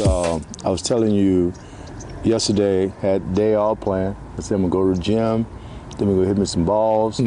I was telling you yesterday, had day off playing. I said I'm gonna go to the gym, then we go hit me some balls.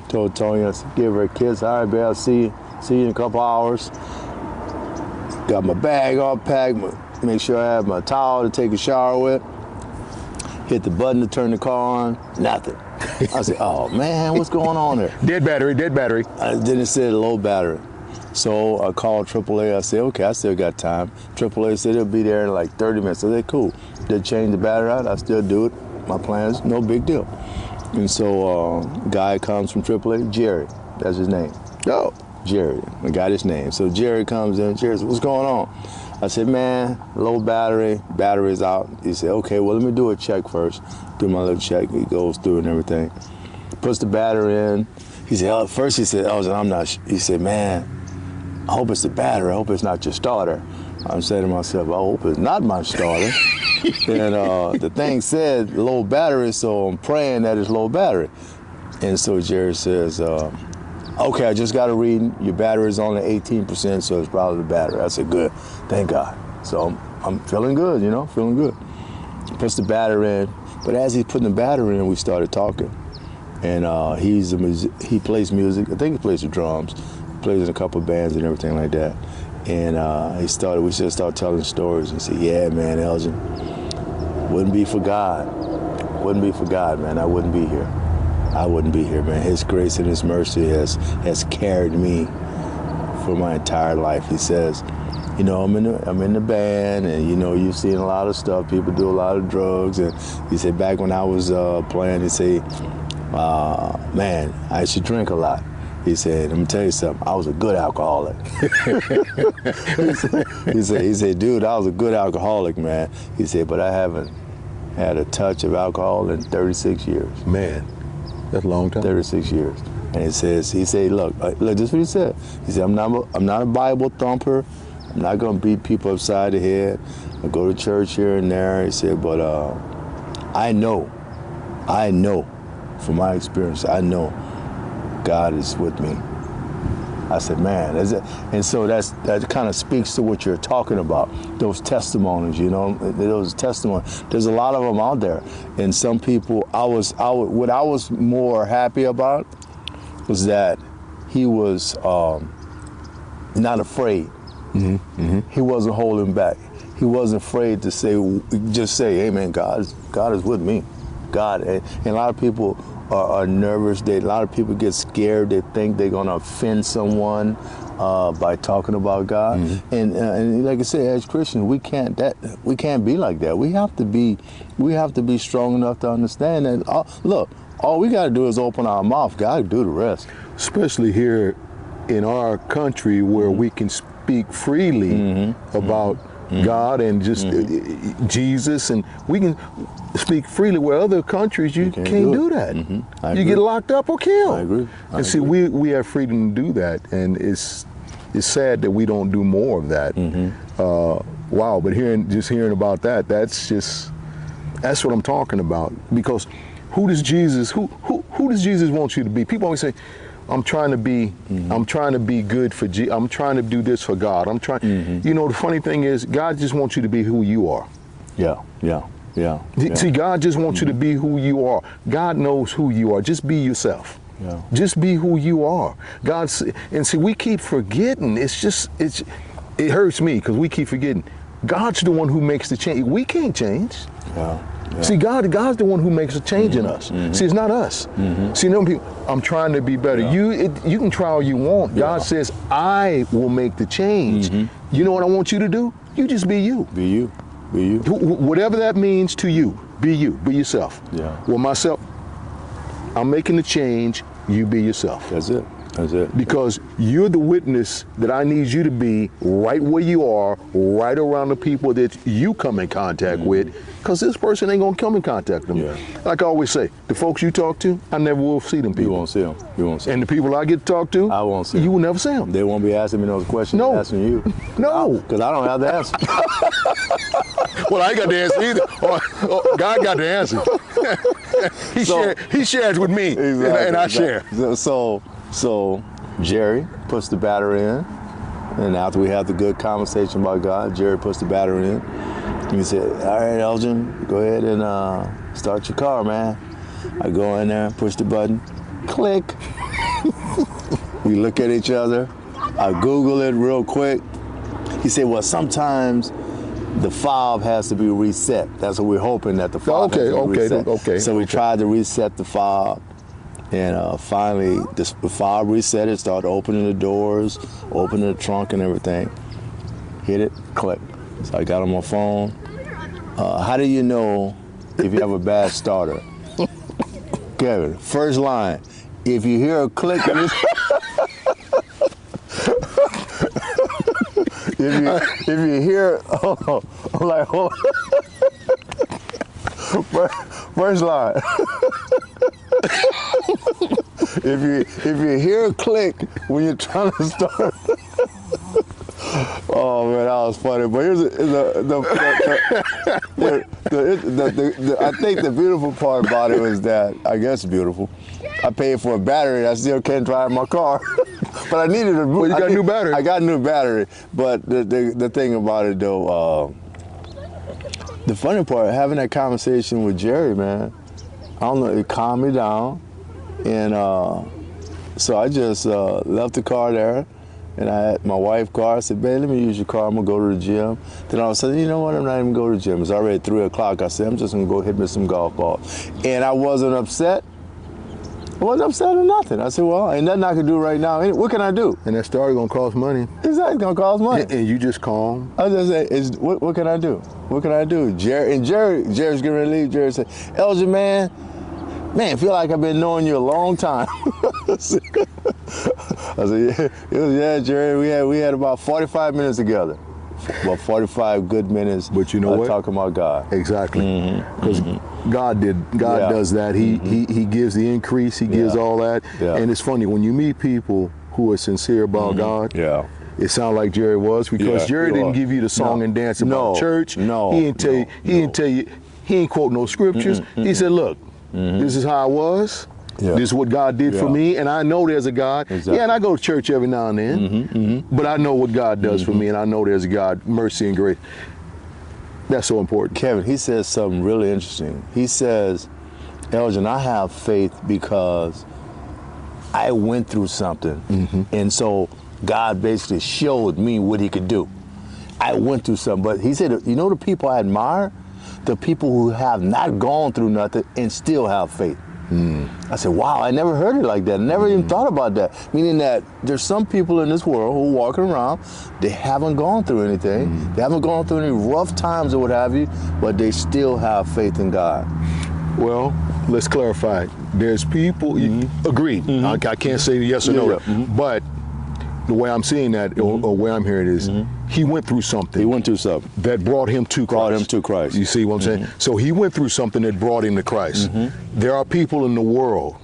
Told Tony, I said, give her a kiss. All right, babe, I'll see you in a couple hours. Got my bag all packed, make sure I have my towel to take a shower with. Hit the button to turn the car on, nothing. I said, oh man, what's going on there? Dead battery. Then it said low battery. So I called AAA. I said, okay, I still got time. AAA said it'll be there in like 30 minutes. I said, cool. They changed the battery out. I still do it. My plan is no big deal. And so guy comes from AAA, Jerry. That's his name. Oh, Jerry. I got his name. So Jerry comes in. Jerry said, what's going on? I said, man, low battery's out. He said, okay, well, let me do a check first. Do my little check. He goes through and everything. Puts the battery in. He said, first he said, I'm not, he said, man, I hope it's the battery. I hope it's not your starter. I'm saying to myself, I hope it's not my starter. And the thing said low battery, so I'm praying that it's low battery. And so Jerry says, okay, I just got a reading. Your battery is only 18%, so it's probably the battery. I said, good, thank God. So I'm feeling good, feeling good. Puts the battery in, but as he's putting the battery in, we started talking. And he plays music. I think he plays the drums. Plays in a couple of bands and everything like that. And we just started telling stories and said, yeah, man, Elgin, wouldn't be for God, man, I wouldn't be here. I wouldn't be here, man. His grace and his mercy has carried me for my entire life. He says, I'm in the band, and you've seen a lot of stuff. People do a lot of drugs, and he said back when I was playing, he said, man, I used to drink a lot. He said, let me tell you something, I was a good alcoholic. he said, dude, I was a good alcoholic, man. He said, but I haven't had a touch of alcohol in 36 years. Man, that's a long time. 36 years. And he said, look, this is what he said. He said, I'm not a Bible thumper. I'm not gonna beat people upside the head. I go to church here and there. He said, but I know, from my experience, I know God is with me. I said, man, and so that kind of speaks to what you're talking about. Those testimonies, those testimonies. There's a lot of them out there, and some people. What I was more happy about was that he was not afraid. He wasn't holding back. He wasn't afraid to just say, hey, man, God is with me. God, and a lot of people are nervous. A lot of people get scared. They think they're gonna offend someone by talking about God. And like I said, as Christians, we can't be like that. We have to be strong enough to understand that. Look, all we got to do is open our mouth. God will do the rest. Especially here in our country, where we can speak freely about God and just Jesus, and we can speak freely, where other countries you can't do that. You get locked up or killed. I agree. And see, we have freedom to do that, and it's sad that we don't do more of that. Wow, but hearing about that, that's what I'm talking about. Because who does Jesus want you to be? People always say, I'm trying to be good for Jesus. I'm trying to do this for God. I'm trying. The funny thing is, God just wants you to be who you are. Yeah. See, God just wants you to be who you are. God knows who you are. Just be yourself. Yeah. Just be who you are. And see, we keep forgetting. It hurts me because we keep forgetting. God's the one who makes the change. We can't change. Yeah. See, God's the one who makes a change in us. See, it's not us. See, people, I'm trying to be better. You can try all you want. God says, I will make the change. You know what I want you to do? You just be you. Be you. Be you. Whatever that means to you, be you. Be yourself. Yeah. Well, myself, I'm making the change. You be yourself. That's it. Because you're the witness that I need you to be right where you are, right around the people that you come in contact with, because this person ain't going to come in contact with them. Yeah. Like I always say, the folks you talk to, I never will see them people. You won't see them. And the people I get to talk to, I won't see them. You will never see them. They won't be asking me those questions. No. They're asking you. No. Because I don't have the answer. Well, I ain't got the answer either. God got the answer. He shares with me, and I share. So Jerry puts the battery in, And after we had the good conversation about God, Jerry puts the battery in. He said, all right, Elgin, go ahead and start your car, man. I go in there, push the button, click. We look at each other. I Google it real quick. He said, well, sometimes the fob has to be reset. That's what we're hoping, that the fob has to be reset. Okay. So we tried to reset the fob. And finally, the fob reset it, started opening the doors, opening the trunk and everything. Hit it, click. So I got on my phone. How do you know if you have a bad starter? Kevin, first line, if you hear a click, if you hear, I'm like, first line. If you hear a click when you're trying to start, oh man, that was funny. But here's I think the beautiful part about it was that, I guess beautiful, I paid for a battery. I still can't drive my car, but I needed a. Well, you got a new battery. I got a new battery, but the thing about it though, the funny part, having that conversation with Jerry, man, I don't know, it calmed me down. And so I just left the car there, and I had my wife's car. I said, babe, let me use your car. I'm going to go to the gym. Then all of a sudden, you know what? I'm not even going to the gym. It's already 3 o'clock. I said, I'm just going to go hit me some golf balls. And I wasn't upset. I wasn't upset or nothing. I said, well, ain't nothing I can do right now. What can I do? And that starter going to cost money. Exactly, it's going to cost money. And you just calm. I just say, what can I do? What can I do? Jerry's getting ready to leave. Jerry said, Elgin, man, I feel like I've been knowing you a long time. I said, yeah, Jerry, we had about 45 minutes together. About 45 good minutes. But you know what? Talking about God. Exactly. Because God does that. He gives the increase. He gives all that. Yeah. And it's funny, when you meet people who are sincere about God, it sounds like Jerry was, because Jerry didn't give you the song and dance about church. No. He didn't tell you, he ain't quote no scriptures. He said, look, this is how I was. Yeah. This is what God did for me, and I know there's a God. Exactly. Yeah, and I go to church every now and then, but I know what God does for me, and I know there's a God, mercy and grace. That's so important. Kevin, he says something really interesting. He says, Elgin, I have faith because I went through something, and so God basically showed me what he could do. I went through something, but he said, you know the people I admire? The people who have not gone through nothing and still have faith. I said, wow, I never heard it like that. I never even thought about that. Meaning that there's some people in this world who are walking around, they haven't gone through anything. They haven't gone through any rough times or what have you, but they still have faith in God. Well, let's clarify. There's people, agreed. I can't say yes or no, but the way I'm seeing that, or way I'm hearing it is, he went through something. He went through something. That brought him to Christ. You see what I'm saying? So he went through something that brought him to Christ. There are people in the world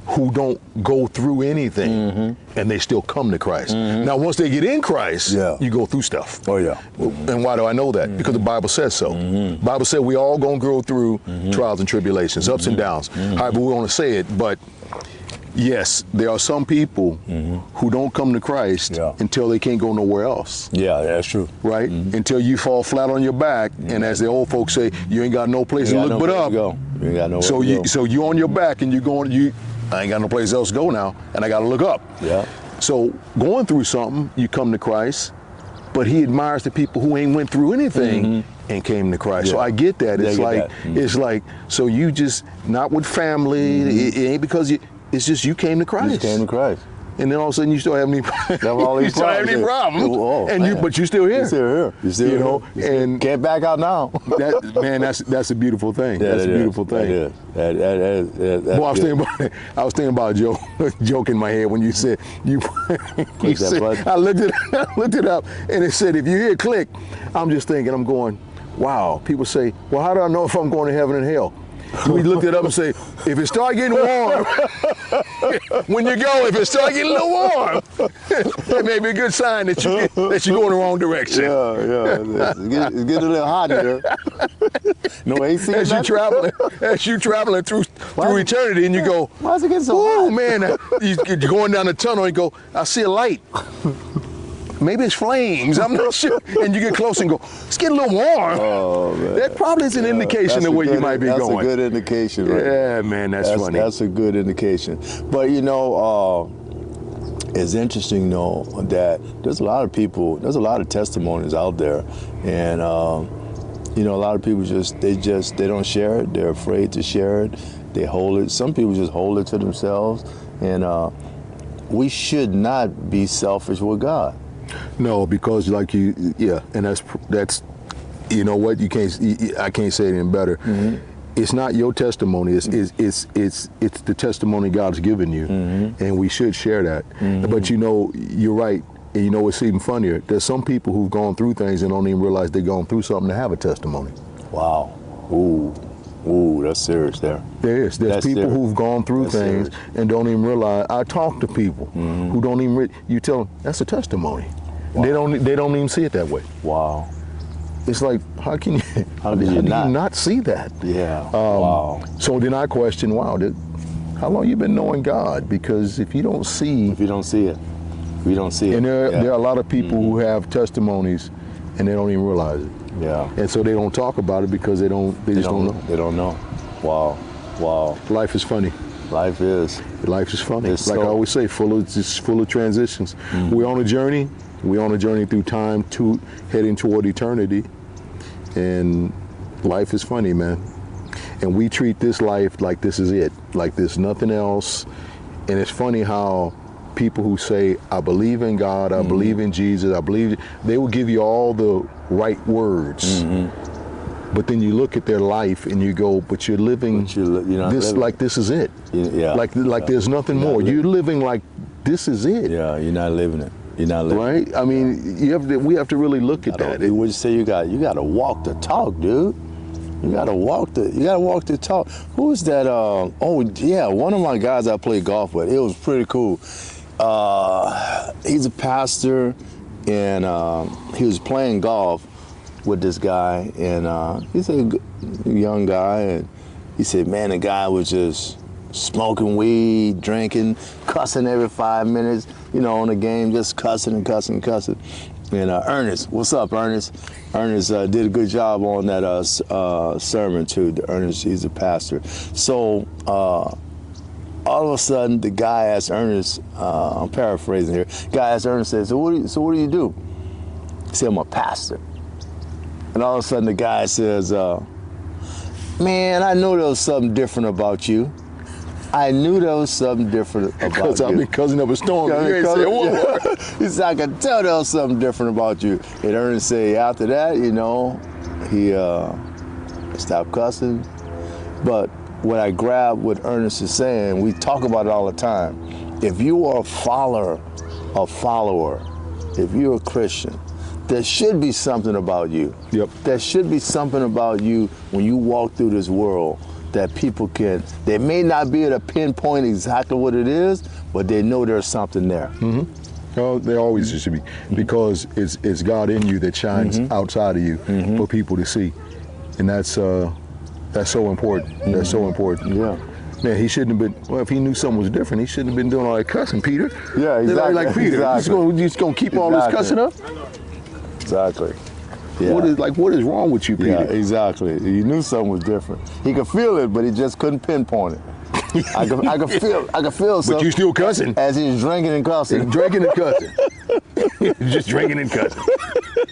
who don't go through anything, and they still come to Christ. Now, once they get in Christ, you go through stuff. Oh, yeah. And why do I know that? Because the Bible says so. The Bible said we all gonna go through trials and tribulations, ups and downs. However we want to say it, but yes, there are some people who don't come to Christ until they can't go nowhere else. Yeah, that's true. Right? Until you fall flat on your back, and as the old folks say, you ain't got no place to look but up. You ain't got nowhere to go. So you on your back and I ain't got no place else to go now, and I got to look up. Yeah. So going through something, you come to Christ, but he admires the people who ain't went through anything and came to Christ. So I get that. It's like, so you just, not with family, it ain't because it's just you came to Christ. You came to Christ. And then all of a sudden you still have any problems. But you're still here. You're still here. You're still here. And can't back out now. That's a beautiful thing. That's a beautiful thing. Well, I was thinking about a joke in my head when you said I looked it up and it said if you hear click, I'm just thinking, I'm going, wow. People say, well, how do I know if I'm going to heaven and hell? We looked it up and say, if it start getting warm, when you go, if it start getting a little warm, that may be a good sign that you're going the wrong direction. Yeah. It's getting a little hot here. No AC. As you traveling through eternity, and you go, why is it getting so hot? Oh man, you're going down the tunnel and you go, I see a light. maybe it's flames. I'm not sure. And you get close and go, it's getting a little warm. Oh, man. That probably is an indication of where you might be going. That's a good indication, right? Yeah, man, that's funny. That's a good indication. But you know, it's interesting though that there's a lot of testimonies out there, and you know, a lot of people they don't share it. They're afraid to share it. They hold it. Some people just hold it to themselves, and we should not be selfish with God. No, because like and that's you know what, I can't say it any better. Mm-hmm. It's not your testimony. It's the testimony God's given you, and we should share that. Mm-hmm. But you know, you're right, and you know what's even funnier? There's some people who've gone through things and don't even realize they're going through something to have a testimony. Wow. Ooh, that's serious there. There's people serious. Who've gone through things and don't even realize. I talk to people who don't even. You tell them that's a testimony. Wow. They don't even see it that way. Wow. It's like, how can you not see that? Yeah. Wow. So then I question, how long you been knowing God? Because if you don't see it. And there are a lot of people who have testimonies and they don't even realize it. Yeah. And so they don't talk about it because they just don't know. They don't know. Wow. Life is funny. Life is funny. It's like I always say, full of transitions. Mm-hmm. We're on a journey. We're on a journey through time to heading toward eternity. And life is funny, man. And we treat this life like this is it, like there's nothing else. And it's funny how people who say, I believe in God, I believe in Jesus, they will give you all the right words. Mm-hmm. But then you look at their life and you go, but you're living this like this is it. Yeah. Like there's nothing more. You're living like this is it. Yeah, you're not living it. You're not living right? I mean, we have to really look at that. Would you say you got to walk the talk, dude? You got to walk the talk. Who is that? One of my guys I played golf with. It was pretty cool. He's a pastor, and he was playing golf with this guy, and he's a young guy, and he said, man, the guy was just smoking weed, drinking, cussing every 5 minutes, on the game, just cussing. And Ernest, what's up, Ernest? Ernest did a good job on that sermon too. Ernest, he's a pastor. So all of a sudden, the guy asked Ernest, I'm paraphrasing here, guy asked Ernest, said, so what do you do? He said, I'm a pastor. And all of a sudden, the guy says, man, I know there was something different about you. I knew there was something different about you. Because I've been cousin up a storm. He said, I could tell there was something different about you. And Ernest said, after that, he stopped cussing. But what I grabbed what Ernest is saying, we talk about it all the time. If you are a follower, if you're a Christian, there should be something about you. Yep. There should be something about you when you walk through this world that people they may not be able to pinpoint exactly what it is, but they know there's something there. Mm-hmm. Well, there always should be, because it's God in you that shines outside of you for people to see, and that's so important. That's so important. Yeah. Man, he shouldn't have been. Well, if he knew something was different, he shouldn't have been doing all that cussing, Peter. Yeah, exactly. Like Peter, just gonna keep all this cussing up. Exactly. Yeah. What is wrong with you, Peter? Yeah, exactly. He knew something was different. He could feel it, but he just couldn't pinpoint it. I could feel something. But you still cussing. As he's drinking and cussing. Drinking and cussing. Just drinking and cussing.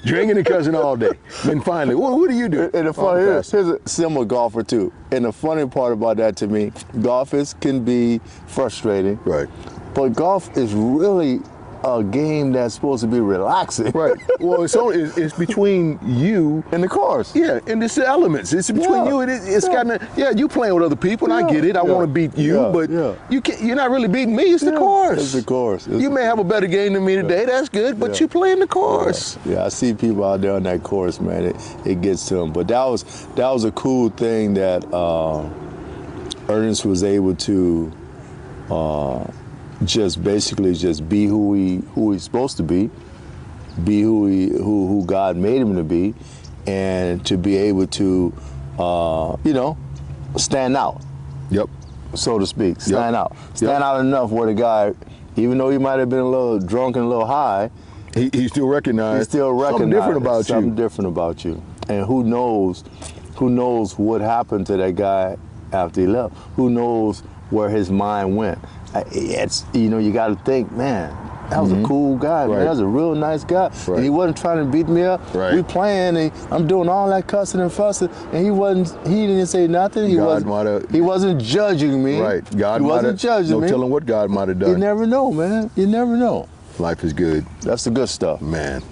Drinking and cussing all day. Then finally, what do you do? And the funny, here's a similar golfer too. And the funny part about that to me, golfers can be frustrating. Right. But golf is really a game that's supposed to be relaxing. Right. Well, it's between you and the course. Yeah, and it's the elements. It's between you and it's kind of you playing with other people, and I get it. I want to beat you, but you can't. You're not really beating me. It's the course. It's the course. You may have a better game than me today. That's good, but you playing the course. Yeah, I see people out there on that course, man. It gets to them. But that was a cool thing that Ernest was able to. Just be who he's supposed to be who God made him to be, and to be able to stand out. Yep. So to speak, stand out enough where the guy, even though he might have been a little drunk and a little high, He still recognized. He still recognized something different about something you. different about you. And who knows what happened to that guy after he left? Who knows where his mind went? It's, you know, you got to think, man, that was a cool guy, man. That was a real nice guy. Right. And he wasn't trying to beat me up. Right. We playing, and I'm doing all that cussing and fussing, and he didn't say nothing. He wasn't judging me. Right. God he wasn't judging me. No telling what God might have done. You never know, man. You never know. Life is good. That's the good stuff. Man.